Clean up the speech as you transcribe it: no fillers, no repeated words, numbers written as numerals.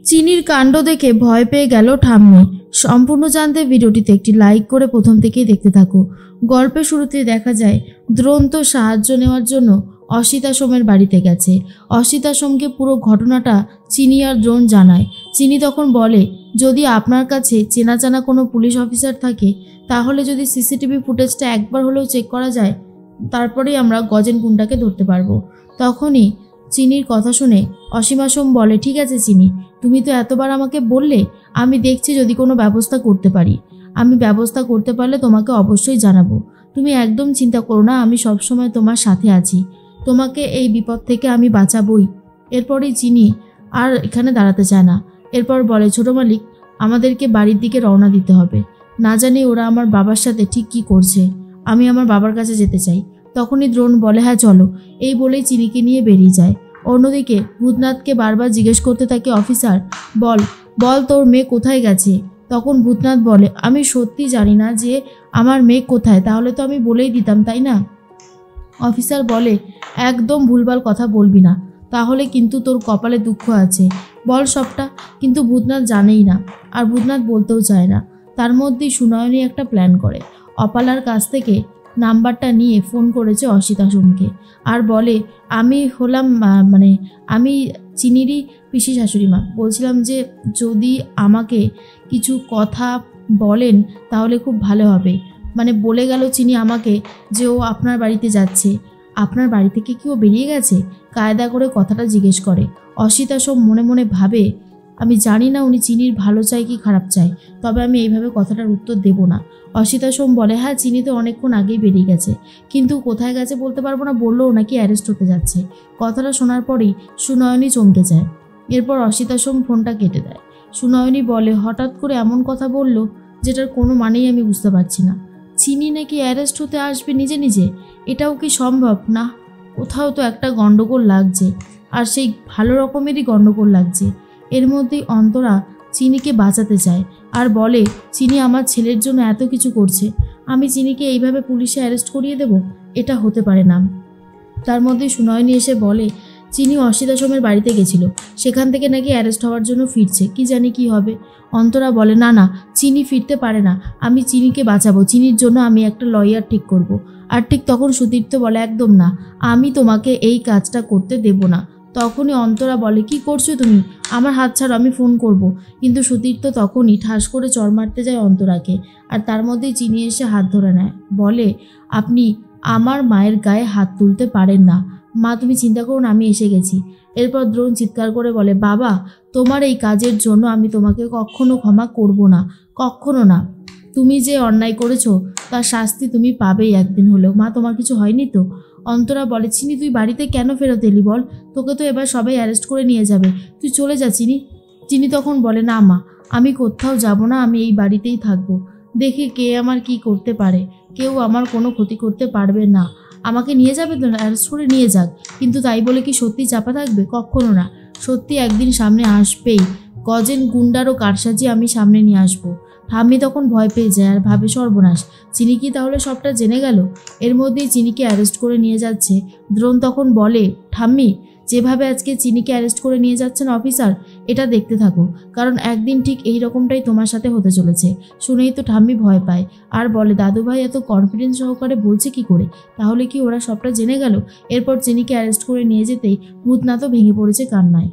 চিনির কাণ্ড দেখে ভয় পেয়ে গেল ঠাম্মি। সম্পূর্ণ জানতে ভিডিওটিতে একটি লাইক করে প্রথম থেকেই দেখতে থাকো। গল্পের শুরুতে দেখা যায় দ্রোণ তো সাহায্য নেওয়ার জন্য অসিতা সোমের বাড়িতে গেছে। অসিতা সোমকে পুরো ঘটনাটা চিনি আর দ্রোণ জানায়। চিনি তখন বলে, যদি আপনার কাছে চেনা জানা কোনো পুলিশ অফিসার থাকে তাহলে যদি সিসিটিভি ফুটেজটা একবার হলেও চেক করা যায় তারপরেই আমরা গজেন গুন্ডাকে ধরতে পারবো। তখনই চিনির কথা শুনে অসীমা সোম বলে, ঠিক আছে চিনি, তুমি তো এতবার আমাকে বললে, আমি দেখছি যদি কোনো ব্যবস্থা করতে পারি। আমি ব্যবস্থা করতে পারলে তোমাকে অবশ্যই জানাবো। তুমি একদম চিন্তা করো না, আমি সবসময় তোমার সাথে আছি। তোমাকে এই বিপদ থেকে আমি বাঁচাবই। এরপরই চিনি আর এখানে দাঁড়াতে চায় না। এরপর বলে, ছোট মালিক, আমাদেরকে বাড়ির দিকে রওনা দিতে হবে। না জানি ওরা আমার বাবার সাথে ঠিক কী করছে। আমি আমার বাবার কাছে যেতে চাই। তখনই দ্রোণ বলে, হ্যাঁ চলো। এই বলেই চিনিকে নিয়ে বেরিয়ে যায়। অন্যদিকে ভূতনাথকে বারবার জিজ্ঞেস করতে থাকে, অফিসার বল বল তোর মেয়ে কোথায় গেছে। তখন ভূতনাথ বলে, আমি সত্যি জানি না যে আমার মেয়ে কোথায়, তাহলে তো আমি বলেই দিতাম, তাই না? অফিসার বলে, একদম ভুলভাল কথা বলবি না, তাহলে কিন্তু তোর কপালে দুঃখ আছে। বল সবটা। কিন্তু ভূতনাথ জানেই না, আর ভূতনাথ বলতেও চায় না। তার মধ্যেই সুনয়নী একটা প্ল্যান করে। অপালার কাছ থেকে নাম্বারটা নিয়ে ফোন করেছে অসিতা সোমকে আর বলে, আমি হলাম আমি চিনিরই পিসি শাশুড়ি মা। বলছিলাম যে যদি আমাকে কিছু কথা বলেন তাহলে খুব ভালো হবে। বলে গেল চিনি আমাকে যে ও আপনার বাড়িতে যাচ্ছে। আপনার বাড়ি থেকে কি ও বেরিয়ে গেছে? কায়দা করে কথাটা জিজ্ঞেস করে। অসিতা সোম মনে মনে ভাবে, আমি জানি না উনি চিনির ভালো চায় কি খারাপ চায়, তবে আমি এইভাবে কথাটার উত্তর দেব না। অসিতা সোম বলে, হ্যাঁ চিনি তো অনেকক্ষণ আগেই বেরিয়ে গেছে, কিন্তু কোথায় গেছে বলতে পারবো না, বললো নাকি অ্যারেস্ট হতে যাচ্ছে। কথাটা শোনার পরেই সুনয়নী চমকে যায়। এরপর অসিতা সোম ফোনটা কেটে দেয়। সুনয়নী বলে, হঠাৎ করে এমন কথা বলল যেটার কোনো মানেই আমি বুঝতে পারছি না। চিনি নাকি অ্যারেস্ট হতে আসবে নিজে নিজে? এটাও কি সম্ভব? না, কোথাও তো একটা গণ্ডগোল লাগছে, আর সেই ভালো রকমেরই গণ্ডগোল লাগছে। এর মধ্যেই অন্তরা চিনিকে বাঁচাতে চায় আর বলে, চিনি আমার ছেলের জন্য এত কিছু করছে, আমি চিনিকে এইভাবে পুলিশে অ্যারেস্ট করিয়ে দেব? এটা হতে পারে না। তার মধ্যেই সুনয়নী এসে বলে, চিনি অসিতা সোমের বাড়িতে গেছিল, সেখান থেকে নাকি অ্যারেস্ট হওয়ার জন্য ফিরছে, কি জানি কি হবে। অন্তরা বলে, না না, চিনি ফিরতে পারে না, আমি চিনিকে বাঁচাবো, চিনির জন্য আমি একটা লয়ার ঠিক করব। আর ঠিক তখন সুতীর্থ বলে, একদম না, আমি তোমাকে এই কাজটা করতে দেব না। তখনই অন্তরা বলে, কি করছো তুমি? আমার হাত ছাড়ো, আমি ফোন করব। কিন্তু সুতীর্থ তখনই ঠাস করে চড় মারতে যায় অন্তরাকে, আর তার মধ্যেই চিনি এসে হাত ধরে নেয়। বলে, আপনি আমার মায়ের গায়ে হাত তুলতে পারেন না। মা তুমি চিন্তা করুন, আমি এসে গেছি। এরপর দ্রোণ চিৎকার করে বলে, বাবা, তোমার এই কাজের জন্য আমি তোমাকে কখনো ক্ষমা করব না, কখনো না। তুমি যে অন্যায় করেছো তার শাস্তি তুমি পাবেই একদিন হলেও। মা, তোমার কিছু হয়নি তো? অন্তরা বলে, চিনি তুই বাড়িতে কেন ফেরত এলি বল? তোকে তো এবার সবাই অ্যারেস্ট করে নিয়ে যাবে, তুই চলে যা চিনি। চিনি তখন বলে, না মা, আমি কোথাও যাব না, আমি এই বাড়িতেই থাকবো। দেখি কে আমার কি করতে পারে, কেউ আমার কোনো ক্ষতি করতে পারবে না। আমাকে নিয়ে যাবে তো, অ্যারেস্ট করে নিয়ে যাক, কিন্তু তাই বলে কি সত্যি চাপা থাকবে? কখনো না, সত্যি একদিন সামনে আসবেই। গজেন গুন্ডারও কারসাজি আমি সামনে নিয়ে আসবো। ঠাম্মি তখন ভয় পেয়ে যায় আর ভাবে, সর্বনাশ, চিনি কি তাহলে সবটা জেনে গেল? এর মধ্যেই চিনিকে অ্যারেস্ট করে নিয়ে যাচ্ছে। দ্রোণ তখন বলে, ঠাম্মি, যেভাবে আজকে চিনিকে অ্যারেস্ট করে নিয়ে যাচ্ছেন অফিসার, এটা দেখতে থাকো, কারণ একদিন ঠিক এই রকমটাই তোমার সাথে হতে চলেছে। শুনেই তো ঠাম্মি ভয় পায় আর বলে, দাদুভাই এত কনফিডেন্স সহকারে বলছে কি করে? তাহলে কি ওরা সবটা জেনে গেল? এরপর চিনিকে অ্যারেস্ট করে নিয়ে যেতেই ভূতনাথও ভেঙে পড়েছে কান্নায়।